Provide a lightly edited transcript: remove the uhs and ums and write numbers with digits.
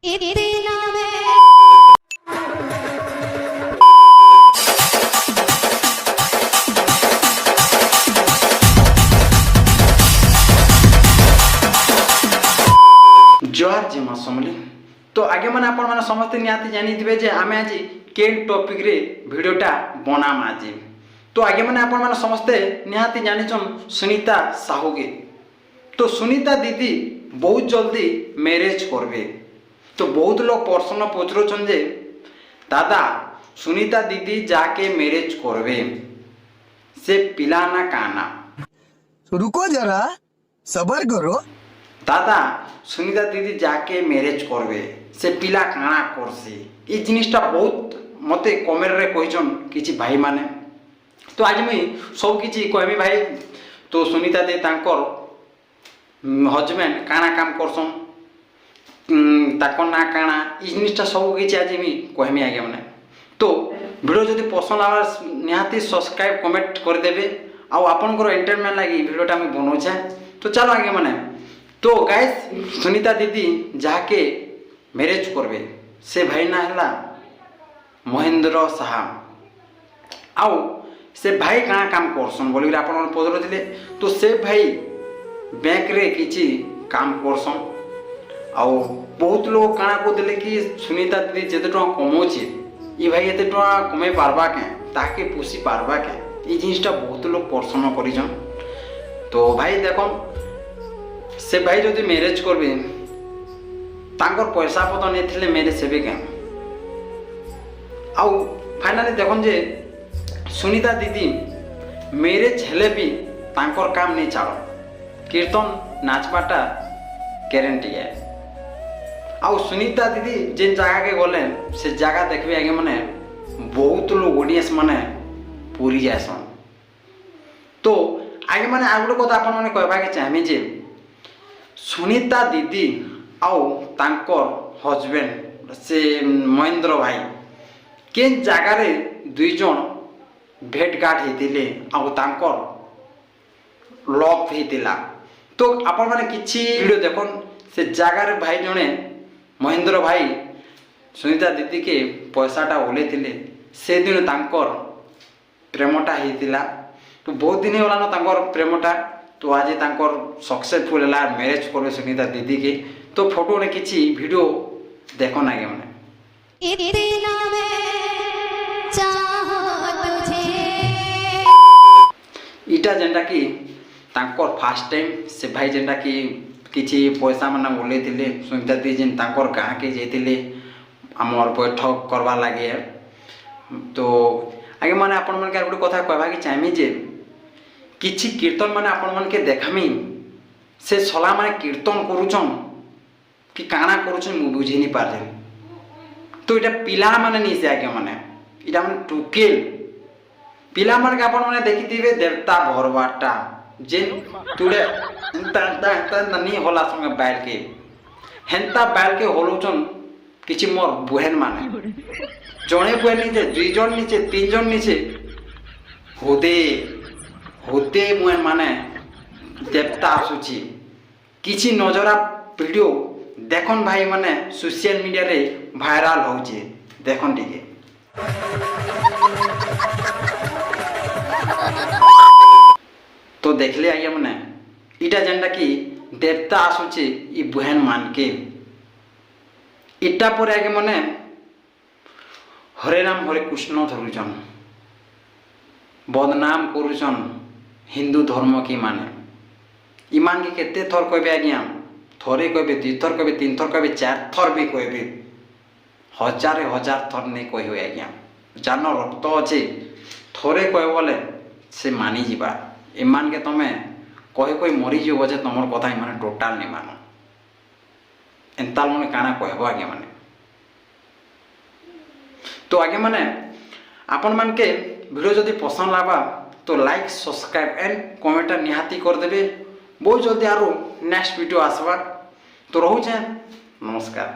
जोहार जी माँ समली। तो आगे मैंने आपण मैंने समस्त निहाती जानी थे आम आज के टॉपिक रे वीडियोटा बनाम आज। तो आगे मैंने आपण मैंने समस्ते निहाती जानीछन सुनीता साहू के। तो सुनीता दीदी बहुत जल्दी मैरिज करबे। तो बहुत लोग प्रश्न पचरुछन जे दादा सुनीता दीदी जाके मैरिज करबे से पिला ना काना। रुको जरा सबर करो। दादा सुनीता दीदी जाके मैरिज करबे से पिला काना करसी ये जिनिसटा बहुत मते कमेंट रे कहिछन किछि भाई माने। तो आज मुई सब किछि कहबी भाई। तो सुनीता दीदी तांकर हजबैंड काना काम करसन ताको ना काना ये जिनिसटा सब किछि आज मुई कहबी आगे माने। तो वीडियो जदि पसंद आवा निहाती सब्सक्राइब कमेंट कर देबे आ आपनकर एंटरटेनमेंट लागि वीडियोटा मैं बनौछे। तो चलो आगे माने। तो गाइस सुनीता दीदी जाके मैरिज करबे से भाई ना हला महेंद्र साहा आउ से भाई काना काम करसन बोली आपन पचरुथिले। तो से भाई बैंक रे किछि काम करसन आउ बहुत लोग काना को देले कि सुनीता दीदी जेते टका कमौछि ई भाई एते टका कमे पारबा के ताके पोसी पारबा के ई जिनिसटा बहुत लोग प्रश्न करिजन। तो भाई देखो से भाई जदि मैरिज करबे तांकर पैसा पता नहीं थिले मैरिज हेबे के आउ फाइनली देखन जे सुनीता दीदी मैरिज हेले भी तांकर काम नहीं छाड़ कीर्तन नाचपाटा गारंटी है। आउ सुनीता दीदी जिन जगह के गले से जगह देखबे आगे माने बहुत लोग ऑडियंस माने पूरी जासन। तो आगे माने आ गोटे कथा आपन माने कहबा के चाहमी जे सुनीता दीदी आउ तांकर हजबैंड से महेंद्र भाई के जगार दुई जन भेटघाट होते आउ तांकर लव होता। तो आपण माने किछि वीडियो देखन से जगार भाई जने महेंद्र भाई सुनीता दीदी के पैसाटा ओलेथिले से दिन तांकर प्रेमटा होता। तो बहुत दिन होला न तांकर प्रेमटा। तो आज तांकर सक्सेसफुल है मैरिज करबे सुनीता दीदी के। तो फोटो ने किछि वीडियो देखो ना माने इटा जेंटा कि तांकर फर्स्ट टाइम से भाई जेंटा कि किछि पैसा माने बोले थिले सुनीता दीदी जेन तांकर गाँ के जेतिले हमर बैठक करवा लागे। तो आगे माने आपण मन के गोटे कथा कहबा कि चाहमी जे किछि कीर्तन माने आपण मन के देखामी से सला माने कीर्तन करूछन कि काना करूछन मु बुझी नहीं पारे। तो इटा पिला माने नहीं से आगे माने इटा माने टुकेल पिला माने के आपण माने देखिथिबे देवता भरवाटा जेन तुडे ता ननी होला संगे बैल के हेंता बैल के होलुछन किछि मोर बुहेन माने जणे बुहेन नीचे दुई जन नीचे तीन जन नीचे होदे होते मुए माने देवता आसुची किछि नजरा वीडियो देखन भाई माने सोशल मीडिया रे वायरल होउची देखन टिके। तो देखले आइए माने इटा जेंटा कि देवता आसुची ई बहन मान के इटा पर आगे माने हरे राम हरे कृष्ण धरुचन बदनाम करुचन हिंदू धर्म की माने ईमान के केते थर कहबे आज्ञा थरे कहबे दुई थर कहबे तीन थर कहबे चार थर भी कहबे हजार हजार थर नहीं कह आज्ञा जान रक्त अच्छे थरे कह बोले से मानी जीवा ईमान के तमे कही मरीज बजे तुम कथा माने टोटाल नहीं मान एंता मैंने काना कहब आगे माने। तो आगे माने आपण मान के वीडियो जदि पसंद लागा तो लाइक सब्सक्राइब एंड कमेंट निहाती कर देबे। बहुत जल्दी आरो नेक्स्ट वीडियो आसवा। तो रहूचे नमस्कार।